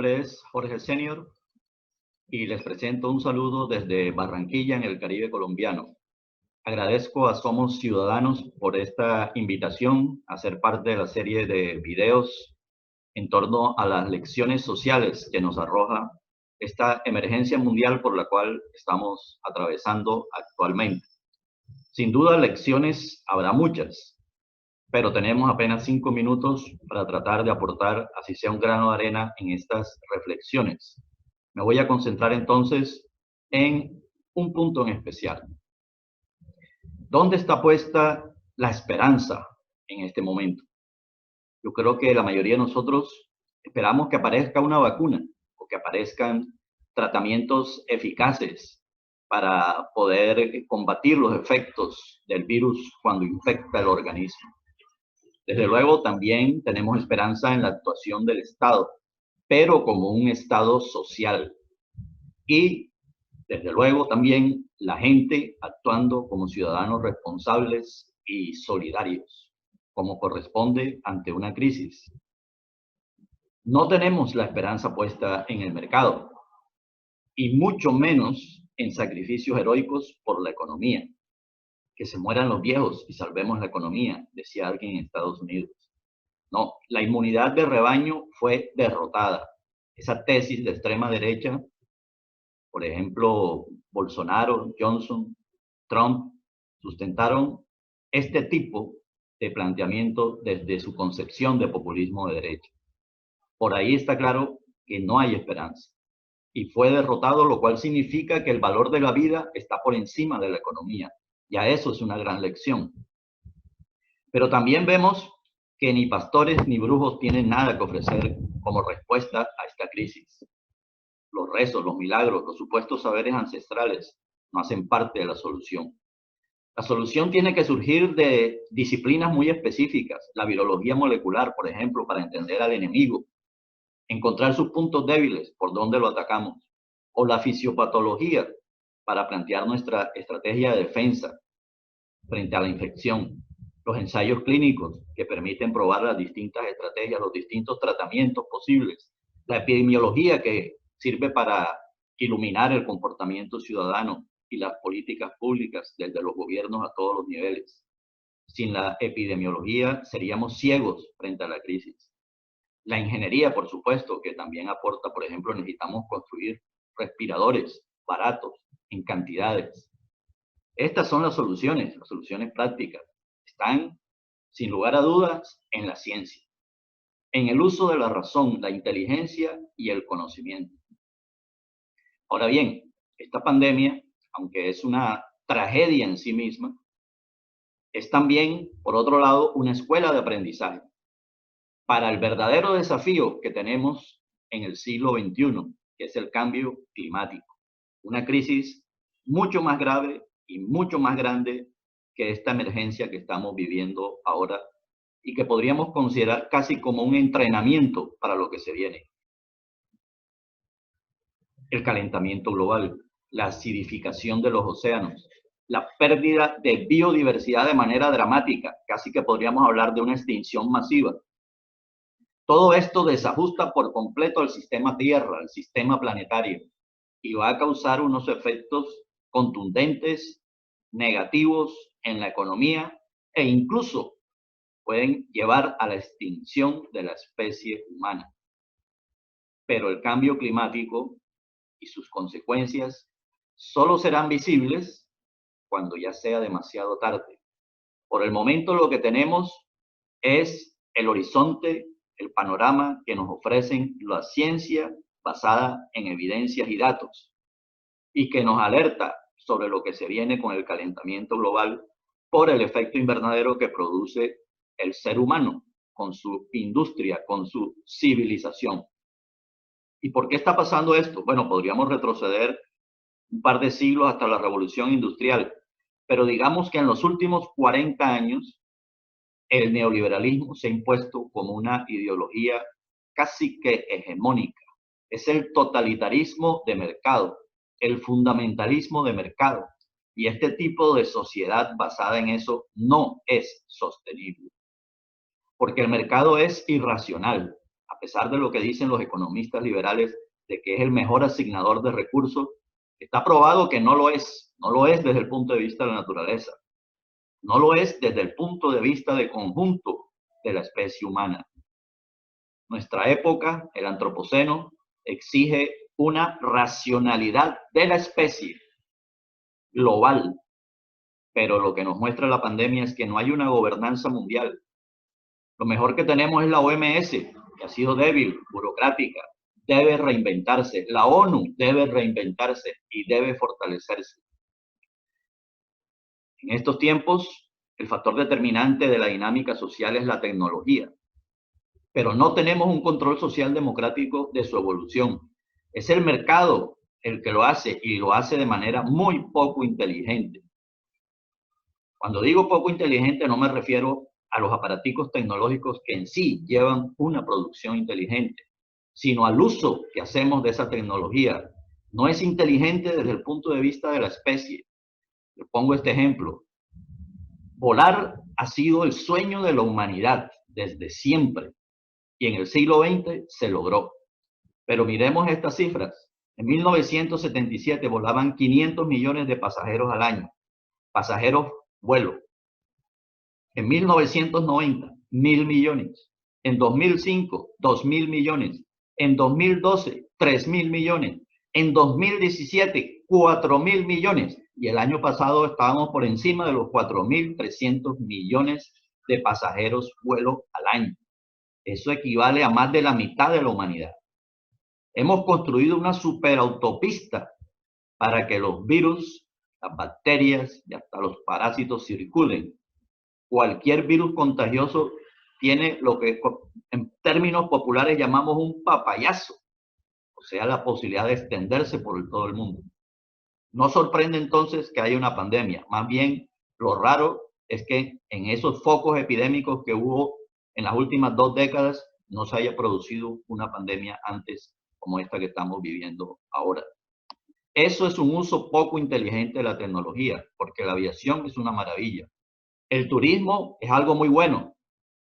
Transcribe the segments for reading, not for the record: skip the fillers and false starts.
nombre es Jorge Senior y les presento un saludo desde Barranquilla, en el Caribe colombiano. Agradezco a Somos Ciudadanos por esta invitación a ser parte de la serie de videos en torno a las lecciones sociales que nos arroja esta emergencia mundial por la cual estamos atravesando actualmente. Sin duda, lecciones habrá muchas, pero tenemos apenas 5 minutos para tratar de aportar, así sea un grano de arena, en estas reflexiones. Me voy a concentrar entonces en un punto en especial. ¿Dónde está puesta la esperanza en este momento? Yo creo que la mayoría de nosotros esperamos que aparezca una vacuna o que aparezcan tratamientos eficaces para poder combatir los efectos del virus cuando infecta el organismo. Desde luego también tenemos esperanza en la actuación del Estado, pero como un Estado social. Y desde luego también la gente actuando como ciudadanos responsables y solidarios, como corresponde ante una crisis. No tenemos la esperanza puesta en el mercado, y mucho menos en sacrificios heroicos por la economía. Que se mueran los viejos y salvemos la economía, decía alguien en Estados Unidos. No, la inmunidad de rebaño fue derrotada. Esa tesis de extrema derecha, por ejemplo, Bolsonaro, Johnson, Trump, sustentaron este tipo de planteamiento desde su concepción de populismo de derecha. Por ahí está claro que no hay esperanza. Y fue derrotado, lo cual significa que el valor de la vida está por encima de la economía. Ya eso es una gran lección. Pero también vemos que ni pastores ni brujos tienen nada que ofrecer como respuesta a esta crisis. Los rezos, los milagros, los supuestos saberes ancestrales no hacen parte de la solución. La solución tiene que surgir de disciplinas muy específicas, la virología molecular, por ejemplo, para entender al enemigo, encontrar sus puntos débiles, por dónde lo atacamos, o la fisiopatología, para plantear nuestra estrategia de defensa frente a la infección, los ensayos clínicos que permiten probar las distintas estrategias, los distintos tratamientos posibles, la epidemiología que sirve para iluminar el comportamiento ciudadano y las políticas públicas desde los gobiernos a todos los niveles. Sin la epidemiología seríamos ciegos frente a la crisis. La ingeniería, por supuesto, que también aporta. Por ejemplo, necesitamos construir respiradores baratos, en cantidades. Estas son las soluciones prácticas. Están, sin lugar a dudas, en la ciencia, en el uso de la razón, la inteligencia y el conocimiento. Ahora bien, esta pandemia, aunque es una tragedia en sí misma, es también, por otro lado, una escuela de aprendizaje para el verdadero desafío que tenemos en el siglo XXI, que es el cambio climático. Una crisis mucho más grave y mucho más grande que esta emergencia que estamos viviendo ahora y que podríamos considerar casi como un entrenamiento para lo que se viene. El calentamiento global, la acidificación de los océanos, la pérdida de biodiversidad de manera dramática, casi que podríamos hablar de una extinción masiva. Todo esto desajusta por completo al sistema Tierra, al sistema planetario, y va a causar unos efectos contundentes, negativos en la economía e incluso pueden llevar a la extinción de la especie humana. Pero el cambio climático y sus consecuencias solo serán visibles cuando ya sea demasiado tarde. Por el momento lo que tenemos es el horizonte, el panorama que nos ofrecen la ciencia basada en evidencias y datos, y que nos alerta sobre lo que se viene con el calentamiento global por el efecto invernadero que produce el ser humano con su industria, con su civilización. ¿Y por qué está pasando esto? Bueno, podríamos retroceder un par de siglos hasta la revolución industrial, pero digamos que en los últimos 40 años el neoliberalismo se ha impuesto como una ideología casi que hegemónica. Es el totalitarismo de mercado, el fundamentalismo de mercado. Y este tipo de sociedad basada en eso no es sostenible. Porque el mercado es irracional. a pesar de lo que dicen los economistas liberales, de que es el mejor asignador de recursos, está probado que no lo es. No lo es desde el punto de vista de la naturaleza. No lo es desde el punto de vista de conjunto de la especie humana. Nuestra época, el antropoceno, exige una racionalidad de la especie global, pero lo que nos muestra la pandemia es que no hay una gobernanza mundial. Lo mejor que tenemos es la OMS, que ha sido débil, burocrática, debe reinventarse. La ONU debe reinventarse y debe fortalecerse. En estos tiempos, el factor determinante de la dinámica social es la tecnología, pero no tenemos un control social democrático de su evolución. Es el mercado el que lo hace y lo hace de manera muy poco inteligente. Cuando digo poco inteligente no me refiero a los aparaticos tecnológicos que en sí llevan una producción inteligente, sino al uso que hacemos de esa tecnología. No es inteligente desde el punto de vista de la especie. Le pongo este ejemplo. Volar ha sido el sueño de la humanidad desde siempre y en el siglo XX se logró. Pero miremos estas cifras. En 1977 volaban 500 millones de pasajeros al año. Pasajeros vuelo. En 1990, 1.000 millones. En 2005, 2.000 millones. En 2012, 3.000 millones. En 2017, 4.000 millones. Y el año pasado estábamos por encima de los 4.300 millones de pasajeros vuelo al año. Eso equivale a más de la mitad de la humanidad. Hemos construido una superautopista para que los virus, las bacterias y hasta los parásitos circulen. Cualquier virus contagioso tiene lo que en términos populares llamamos un papayazo, o sea, la posibilidad de extenderse por todo el mundo. No sorprende entonces que haya una pandemia, más bien lo raro es que en esos focos epidémicos que hubo en las últimas 2 décadas no se haya producido una pandemia antes como esta que estamos viviendo ahora. Eso es un uso poco inteligente de la tecnología, porque la aviación es una maravilla. El turismo es algo muy bueno.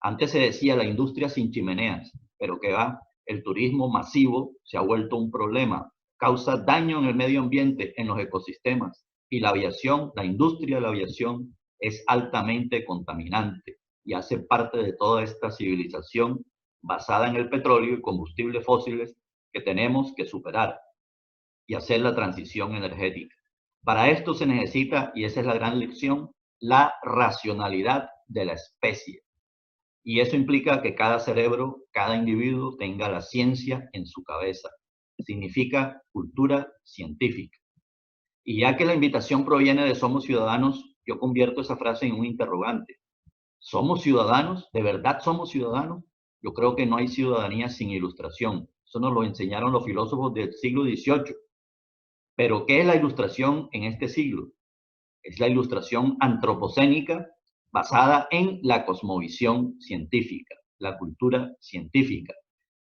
Antes se decía la industria sin chimeneas, pero que va, el turismo masivo se ha vuelto un problema, causa daño en el medio ambiente, en los ecosistemas, y la aviación, la industria de la aviación es altamente contaminante y hace parte de toda esta civilización basada en el petróleo y combustibles fósiles que tenemos que superar y hacer la transición energética. Para esto se necesita, y esa es la gran lección, la racionalidad de la especie. Y eso implica que cada cerebro, cada individuo tenga la ciencia en su cabeza. Significa cultura científica. Y ya que la invitación proviene de Somos Ciudadanos, yo convierto esa frase en un interrogante. ¿Somos ciudadanos? ¿De verdad somos ciudadanos? Yo creo que no hay ciudadanía sin ilustración. Eso nos lo enseñaron los filósofos del siglo XVIII. Pero ¿qué es la ilustración en este siglo? Es la ilustración antropocénica basada en la cosmovisión científica, la cultura científica.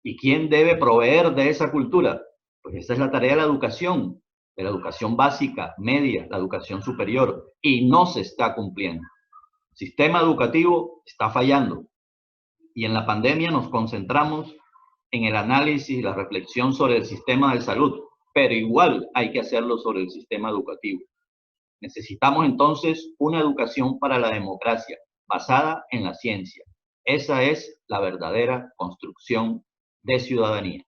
¿Y quién debe proveer de esa cultura? Pues esa es la tarea de la educación básica, media, la educación superior, y no se está cumpliendo. El sistema educativo está fallando y en la pandemia nos concentramos en el análisis y la reflexión sobre el sistema de salud, pero igual hay que hacerlo sobre el sistema educativo. Necesitamos entonces una educación para la democracia, basada en la ciencia. Esa es la verdadera construcción de ciudadanía.